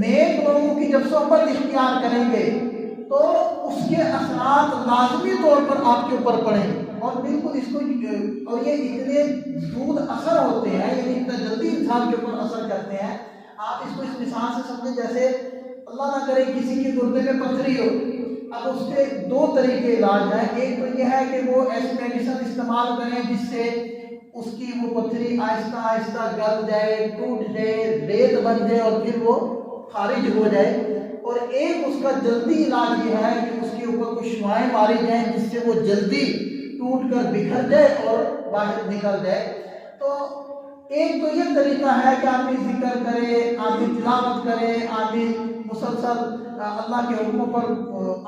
نیک لوگوں کی جب صحبت اختیار کریں گے تو اس کے اثرات لازمی طور پر آپ کے اوپر پڑیں گے، اور بالکل اس کو اور یہ اتنے دور اثر ہوتے ہیں، یعنی اتنا جلدی انسان کے اوپر اثر کرتے ہیں۔ آپ اس کو اس مثال سے سمجھیں جیسے اللہ نہ کرے کسی کے گردے میں پتھری ہو، اب اس کے دو طریقے علاج ہیں۔ ایک تو یہ ہے کہ وہ ایسی میڈیسن استعمال کریں جس سے اس کی وہ پتھری آہستہ آہستہ گل جائے، ٹوٹ جائے، ریت بن جائے اور پھر وہ خارج ہو جائے۔ اور ایک اس کا جلدی علاج یہ ہے کہ اس کے اوپر کچھ شعائیں ماری جائیں جس سے وہ جلدی ٹوٹ کر بکھر جائے اور باہر نکل جائے۔ تو ایک تو یہ طریقہ ہے کہ آدمی ذکر کرے، آدمی تلاوت کرے، آدمی مسلسل اللہ کے حکموں پر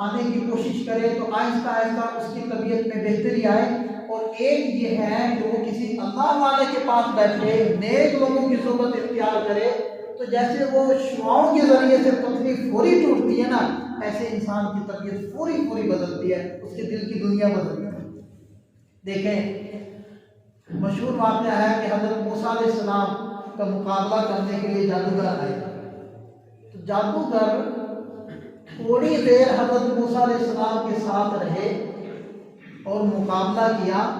آنے کی کوشش کرے تو آہستہ آہستہ اس کی طبیعت میں بہتری آئے۔ اور ایک یہ ہے کہ وہ کسی اللہ والے کے پاس بیٹھے، نیک لوگوں کی صحبت اختیار کرے، تو جیسے وہ شعاؤں کے ذریعے سے پتھری فوری ٹوٹتی ہے نا، ایسے انسان کی طبیعت فوری بدلتی ہے، اس کے دل کی دنیا بدلتی ہے۔ دیکھیں مشہور واقعہ ہے کہ حضرت موسیٰ علیہ السلام کا مقابلہ کرنے کے لیے جادوگر آئے، تو جادوگر تھوڑی دیر حضرت موسیٰ علیہ السلام کے ساتھ رہے اور مقابلہ کیا۔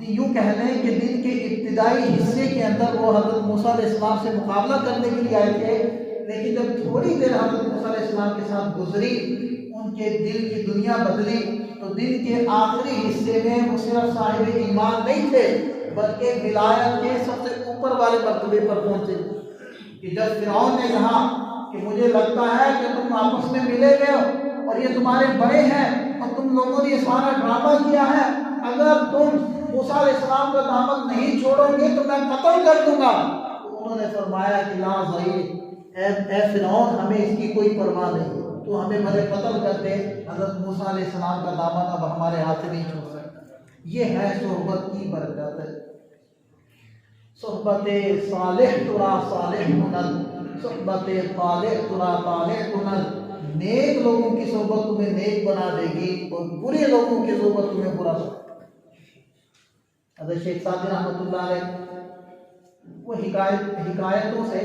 یوں کہہ لیں کہ دن کے ابتدائی حصے کے اندر وہ حضرت موسیٰ علیہ السلام سے مقابلہ کرنے کے لیے آئے تھے، لیکن جب تھوڑی دیر حضرت موسیٰ علیہ السلام کے ساتھ گزری، ان کے دل کی دنیا بدلی، تو دن کے آخری حصے میں وہ صرف صاحب ایمان نہیں تھے بلکہ ولایت کے سب سے اوپر والے مرتبے پر پہنچے۔ کہ جب فرعون نے کہا کہ مجھے لگتا ہے کہ تم آپس میں ملے گئے ہو اور یہ تمہارے بڑے ہیں اور تم لوگوں نے یہ سارا ڈرامہ کیا ہے، اگر تم موسیٰ علیہ السلام کا دامن نہیں چھوڑو گے تو میں قتل کر دوں گا۔ تو انہوں نے فرمایا کہ لا ضعیف، اے فرعون ہمیں اس کی کوئی پرواہ نہیں، تو ہمیں بھلے قتل کر دے، حضرت موسیٰ علیہ السلام کا دامن اب ہمارے ہاتھ سے نہیں چھوڑ سکتا۔ یہ ہے صحبت کی برکت۔ صحبت صالح ترا صالح کنل، صحبت طالح ترا طالح کنل۔ نیک لوگوں کی صحبت تمہیں نیک بنا دے گی اور برے لوگوں کی صحبت تمہیں برا بنا دے گی۔ حضرت شیخ سعدی رحمۃ اللہ علیہ وہ حکایتوں سے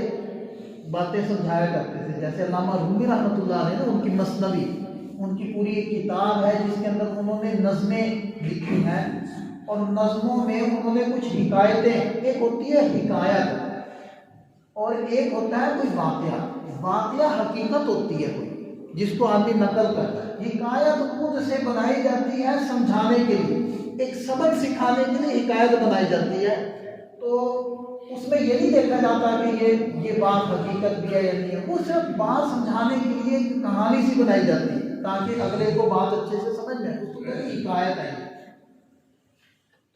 باتیں سمجھایا کرتے تھے، جیسے علامہ رومی رحمۃ اللہ علیہ نا، ان کی مثنوی، ان کی پوری ایک کتاب ہے جس کے اندر انہوں نے نظمیں لکھی ہیں، اور نظموں میں انہوں نے کچھ حکایتیں، ایک ہوتی ہے حکایت اور ایک ہوتا ہے کوئی واقعہ حقیقت ہوتی ہے کوئی جس کو آدمی نقل کرتا ہے۔ حکایت خود سے بنائی جاتی ہے سمجھانے کے لیے، ایک سبق سکھانے کے لیے حکایت بنائی جاتی ہے، تو اس میں یہ نہیں دیکھا جاتا کہ یہ بات حقیقت بھی ہے یا نہیں ہے، وہ صرف بات سمجھانے کے لیے ایک کہانی سی بنائی جاتی ہے تاکہ اگلے کو بات اچھے سے سمجھ میں، اس کو کہتے ہیں حکایت ہے۔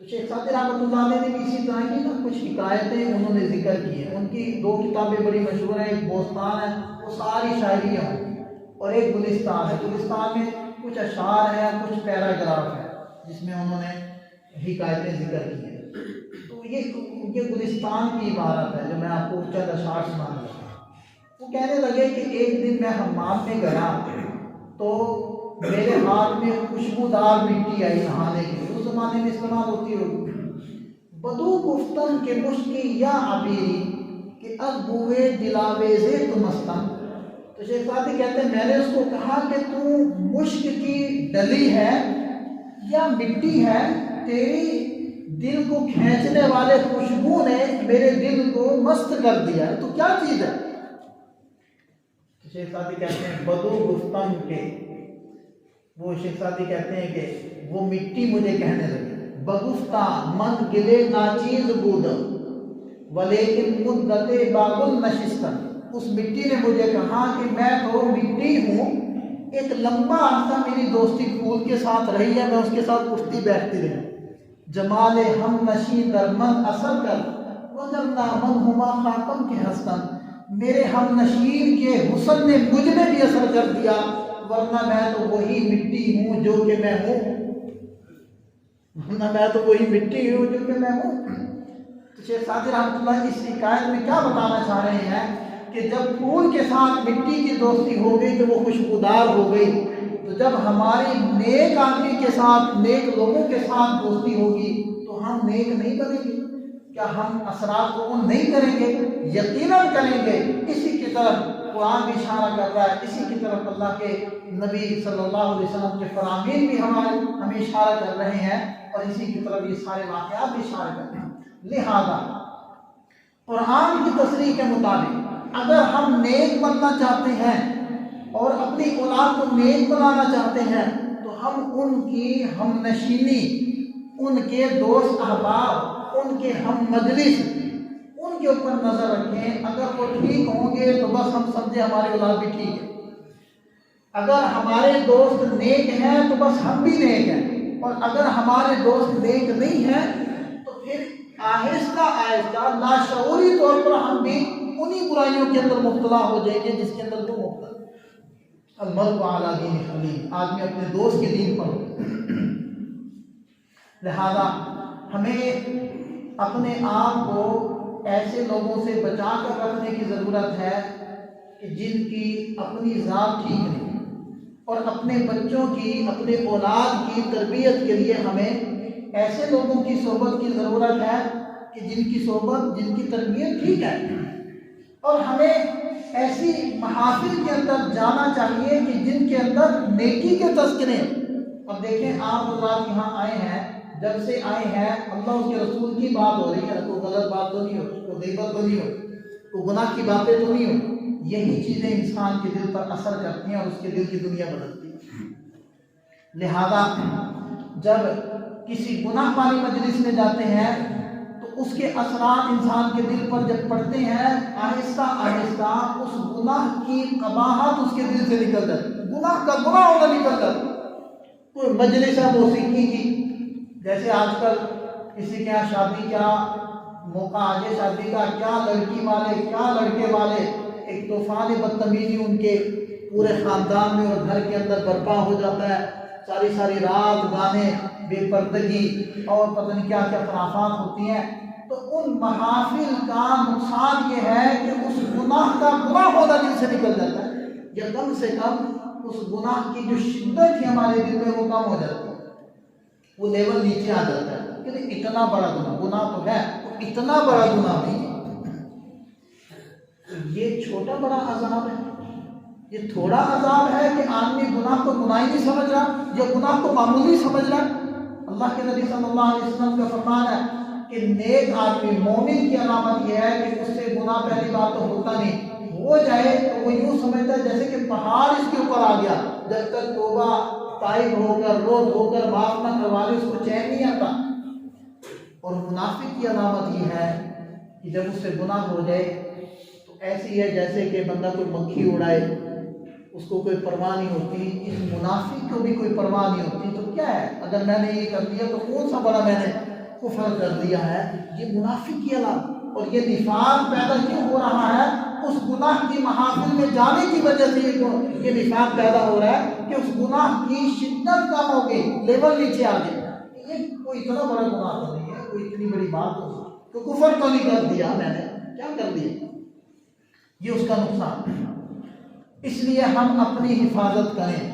تو شیخ سعدی رحمۃ اللہ علیہ نے بھی اسی طرح کی نا کچھ حکایتیں انہوں نے ذکر کی ہیں۔ ان کی دو کتابیں بڑی مشہور ہیں، ایک بوستان ہے وہ ساری شاعریاں ہیں، اور ایک گلستان ہے، گلستان میں کچھ اشعار ہیں، کچھ پیراگراف ہیں جس میں انہوں نے حکایتیں ذکر کی ہیں۔ تو یہ گلستان کی عبارت ہے جو میں آپ کو چند اشعار سنا دیتا ہوں۔ وہ کہنے لگے کہ ایک دن میں حمام میں گیا تو میرے ہاتھ میں خوشبودار مٹی آئی نہانے کے لیے، اس زمانے میں استعمال ہوتی ہوگی۔ بدو گفتن کے مشکی یا عبیری کہ از بوئے دلاویزے تو مستن۔ تو شیخ سعدی کہتے ہیں میں نے اس کو کہا کہ تو مشک کی ڈلی ہے یا مٹی ہے، تیری دل کو کھینچنے والے خوشبو نے میرے دل کو مست کر دیا ہے، تو کیا چیز ہے؟ شیخ سعدی کہتے ہیں بدو گفتن کے، وہ شیخ سعدی کہتے ہیں کہ وہ مٹی مجھے کہنے لگی بگفتہ من گلے ناچیز بودم ولیکن مدت بابل نشستن۔ اس مٹی نے مجھے کہا کہ میں تو مٹی ہوں، ایک لمبا عرصہ میری دوستی پھول کے ساتھ رہی ہے، میں اس کے ساتھ اٹھتی بیٹھتی رہی، جمال ہم نشی در من اثر کر وگرنہ من ہما خاتم کے حسن۔ میرے ہم نشین کے حسن نے مجھ میں بھی اثر کر دیا، ورنہ میں تو وہی مٹی ہوں جو کہ میں ہوں، تو شیخ سعدی رحمۃ اللہ اس حکایت میں کیا بتانا چاہ رہے ہیں کہ جب پھول کے ساتھ مٹی کی دوستی ہو گئی تو وہ خوشبودار ہو گئی، تو جب ہماری نیک آدمی کے ساتھ، نیک لوگوں کے ساتھ دوستی ہوگی تو ہم نیک نہیں بنیں گے؟ کیا ہم اثرات قبول نہیں کریں گے؟ یقیناً کریں گے۔ اسی کی طرف قرآن بھی اشارہ کر رہا ہے، اسی کی طرف اللہ کے نبی صلی اللہ علیہ وسلم کے فرامین بھی ہمیں اشارہ کر رہے ہیں، اور اسی کی طرف یہ سارے واقعات بھی اشارہ کر رہے ہیں۔ لہذا قرآن کی تصریح کے مطابق اگر ہم نیک بننا چاہتے ہیں اور اپنی اولاد کو نیک بنانا چاہتے ہیں تو ہم ان کی ہم نشینی، ان کے دوست احباب، ان کے ہم مجلس، ان کے اوپر نظر رکھیں۔ اگر وہ ٹھیک ہوں گے تو بس ہم سمجھے ہماری اولاد بھی ٹھیک ہے۔ اگر ہمارے دوست نیک ہیں تو بس ہم بھی نیک ہیں، اور اگر ہمارے دوست نیک نہیں ہیں تو پھر آہستہ آہستہ لاشعوری طور پر ہم بھی انہی برائیوں کے اندر مبتلا ہو جائیں گے جس کے اندر وہ مبتلا۔ المرء علی دین خلیل، آدمی اپنے دوست کے دین پر ہو۔ لہذا ہمیں اپنے آپ کو ایسے لوگوں سے بچا کر رکھنے کی ضرورت ہے کہ جن کی اپنی ذات ٹھیک نہیں، اور اپنے بچوں کی، اپنے اولاد کی تربیت کے لیے ہمیں ایسے لوگوں کی صحبت کی ضرورت ہے کہ جن کی صحبت، جن کی تربیت ٹھیک ہے، اور ہمیں ایسی محافل کے اندر جانا چاہیے کہ جن کے اندر نیکی کے تذکرے۔ اب دیکھیں آپ حضرات یہاں آئے ہیں، جب سے آئے ہیں اللہ اس کے رسول کی بات ہو رہی ہے، کوئی غلط بات تو نہیں ہو، کوئی غیبت تو نہیں ہو، کوئی گناہ کی باتیں تو نہیں ہو۔ یہی چیزیں انسان کے دل پر اثر کرتی ہیں اور اس کے دل کی دنیا بدلتی ہے۔ لہذا جب کسی گناہ والی مجلس میں جاتے ہیں تو اس کے اثرات انسان کے دل پر جب پڑتے ہیں، آہستہ آہستہ اس گناہ کی قباحت اس کے دل سے نکل جاتی ہے، گناہ کا گناہ ہونا نکل جاتا ہے۔ کوئی مجلس ہے موسیقی کی، جیسے آج کل کسی کے یہاں شادی کا موقع آ جائے، شادی کا، کیا لڑکی والے کیا لڑکے والے، ایک طوفان بدتمیزی ان کے پورے خاندان میں اور گھر کے اندر برپا ہو جاتا ہے۔ ساری رات گانے، بے پردگی اور پتہ نہیں کیا کیا خرافات ہوتی ہیں۔ تو ان محافل کا نقصان یہ ہے کہ اس گناہ کا گناہ ہونا دل سے نکل جاتا ہے، یا کم سے کم اس گناہ کی جو شدت ہے ہمارے دل میں وہ کم ہو جاتی ہے، وہ لیول نیچے آ جاتا ہے کہ اتنا بڑا گناہ تو ہے، اتنا بڑا گناہ نہیں ہے۔ یہ چھوٹا بڑا عذاب ہے، یہ تھوڑا عذاب ہے کہ آدمی گناہ کو گناہ ہی نہیں سمجھ رہا، یا گناہ کو معمولی سمجھ رہا۔ اللہ کے نبی صلی اللہ علیہ وسلم کا فرمان ہے کہ نیک آدمی، مومن کی علامت یہ ہے کہ اس سے گناہ پہلی بات تو ہوتا نہیں، ہو جائے تو وہ یوں سمجھتا ہے جیسے کہ پہاڑ اس کے اوپر آ گیا، جب تک توبہ تائب ہو کر، رو دھو کر معاف نہ کروا لے اس کو چین نہیں آتا۔ اور منافق کی علامت یہ ہے کہ جب اس سے گناہ ہو جائے تو ایسی ہے جیسے کہ بندہ کوئی مکھی اڑائے، اس کو کوئی پرواہ نہیں ہوتی۔ اس منافق کو بھی کوئی پرواہ نہیں ہوتی، تو کیا ہے اگر میں نے یہ کر دیا تو کون سا بڑا میں نے کفر کر دیا ہے۔ یہ منافق کی علامت، اور یہ نفاق پیدا کیوں ہو رہا ہے؟ اس گناہ کی محافل میں جانے کی وجہ سے یہ نفاق پیدا ہو رہا ہے کہ اس گناہ کی شدت کم ہو گئی، لیول نیچے آ گئی۔ یہ کوئی اتنا بڑا گناہ تو نہیں ہے، کوئی اتنی بڑی بات تو نہیں، تو کفر تو نہیں کر دیا میں نے، کیا کر دیا؟ یہ اس کا نقصان۔ اس لیے ہم اپنی حفاظت کریں،